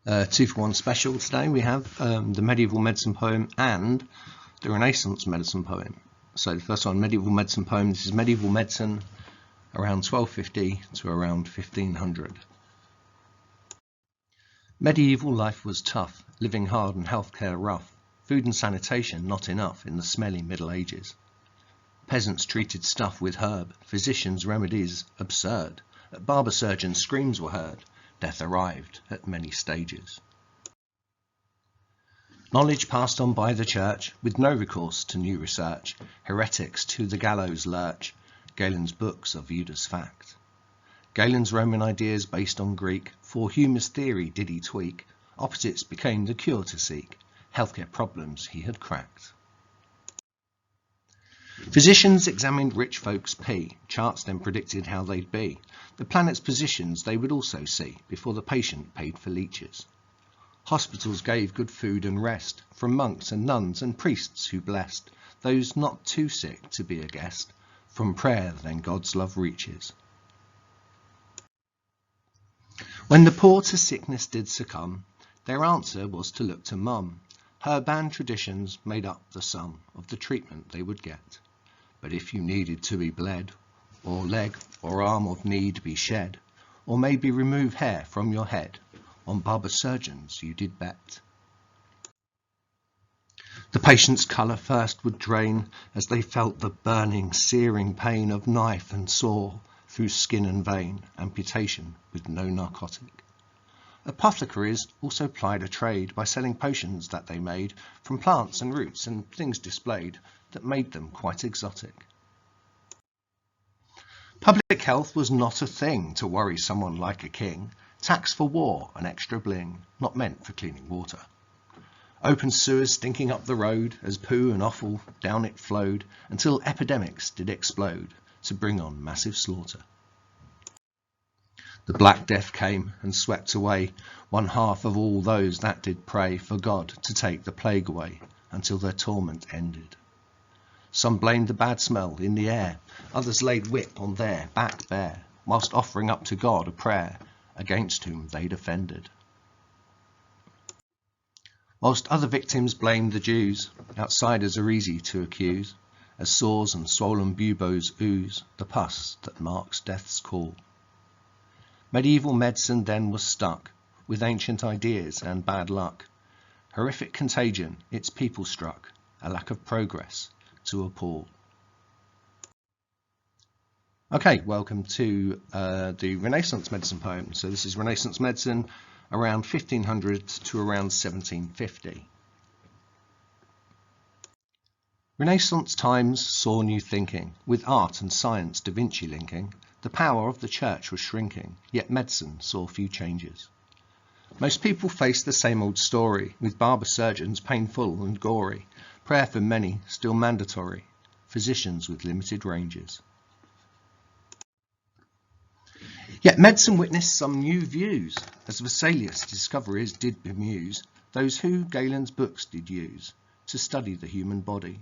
2-for-1 special today. We have the medieval medicine poem and the Renaissance medicine poem. So the first one, medieval medicine poem. This is medieval medicine around 1250 to around 1500. Medieval life was tough, living hard and healthcare rough. Food and sanitation not enough in the smelly Middle Ages. Peasants treated stuff with herb, physicians' remedies absurd. At barber surgeons screams were heard. Death arrived at many stages. Knowledge passed on by the church, with no recourse to new research. Heretics to the gallows lurch. Galen's books are viewed as fact. Galen's Roman ideas based on Greek, for Hume's theory did he tweak. Opposites became the cure to seek. Healthcare problems he had cracked. Physicians examined rich folks' pee. Charts then predicted how they'd be. The planet's positions they would also see before the patient paid for leeches. Hospitals gave good food and rest from monks and nuns and priests who blessed those not too sick to be a guest. From prayer then God's love reaches. When the poor to sickness did succumb, their answer was to look to mum. Herb and traditions made up the sum of the treatment they would get. But if you needed to be bled, or leg or arm of need be shed, or maybe remove hair from your head, on barber surgeons you did bet. The patient's colour first would drain as they felt the burning, searing pain of knife and saw through skin and vein, amputation with no narcotic. Apothecaries also plied a trade by selling potions that they made from plants and roots and things displayed that made them quite exotic. Public health was not a thing to worry someone like a king. Tax for war and extra bling, not meant for cleaning water. Open sewers stinking up the road as poo and offal down it flowed until epidemics did explode to bring on massive slaughter. The Black Death came and swept away one half of all those that did pray for God to take the plague away until their torment ended. Some blamed the bad smell in the air, others laid whip on their back bare, whilst offering up to God a prayer against whom they'd offended. Whilst other victims blamed the Jews, outsiders are easy to accuse, as sores and swollen buboes ooze the pus that marks death's call. Medieval medicine then was stuck with ancient ideas and bad luck. Horrific contagion its people struck, a lack of progress to appall. Okay, welcome to the Renaissance medicine poem. So this is Renaissance medicine around 1500 to around 1750. Renaissance times saw new thinking, with art and science Da Vinci linking. The power of the church was shrinking, yet medicine saw few changes. Most people faced the same old story, with barber surgeons painful and gory, prayer for many still mandatory, physicians with limited ranges. Yet medicine witnessed some new views, as Vesalius' discoveries did bemuse those who Galen's books did use to study the human body.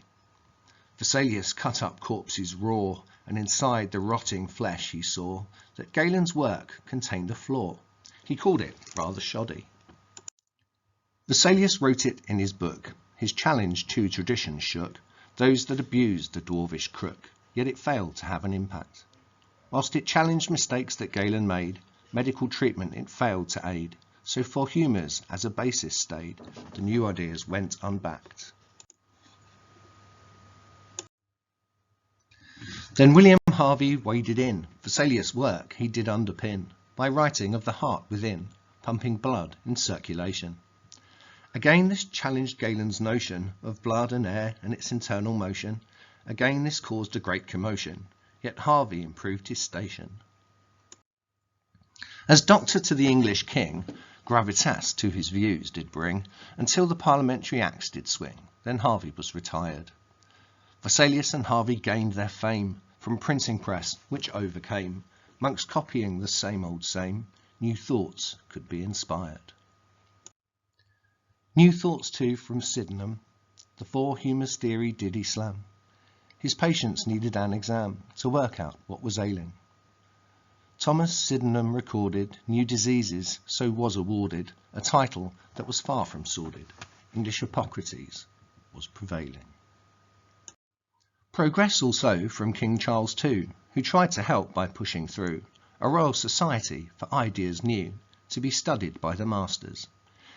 Vesalius cut up corpses raw, and inside the rotting flesh he saw that Galen's work contained a flaw. He called it rather shoddy. Vesalius wrote it in his book. His challenge to tradition shook those that abused the dwarvish crook, yet it failed to have an impact. Whilst it challenged mistakes that Galen made, medical treatment it failed to aid. So for humours as a basis stayed, the new ideas went unbacked. Then William Harvey waded in. Vesalius' work he did underpin by writing of the heart within, pumping blood in circulation. Again this challenged Galen's notion of blood and air and its internal motion. Again this caused a great commotion, yet Harvey improved his station. As doctor to the English king, gravitas to his views did bring, until the parliamentary axe did swing, then Harvey was retired. Vesalius and Harvey gained their fame from printing press, which overcame monks copying the same old same. New thoughts could be inspired. New thoughts too from Sydenham. The for Hume's theory did he slam. His patients needed an exam to work out what was ailing. Thomas Sydenham recorded new diseases, so was awarded a title that was far from sordid. English Hippocrates was prevailing. Progress also from King Charles II, who tried to help by pushing through a Royal Society for ideas new, to be studied by the masters.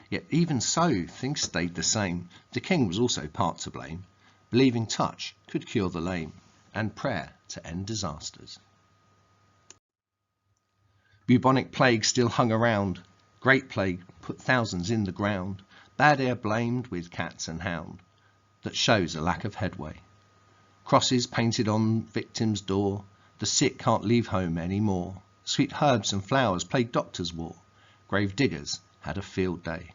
Yet even so, things stayed the same. The king was also part to blame, believing touch could cure the lame, and prayer to end disasters. Bubonic plague still hung around. Great plague put thousands in the ground. Bad air blamed with cats and hound. That shows a lack of headway. Crosses painted on victims' door. The sick can't leave home any more. Sweet herbs and flowers played doctors' war. Grave diggers had a field day.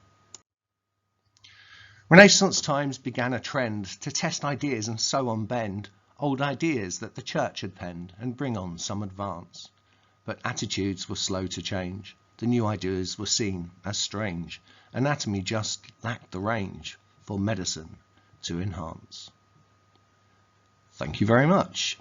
Renaissance times began a trend to test ideas and so on bend old ideas that the church had penned and bring on some advance. But attitudes were slow to change. The new ideas were seen as strange. Anatomy just lacked the range for medicine to enhance. Thank you very much.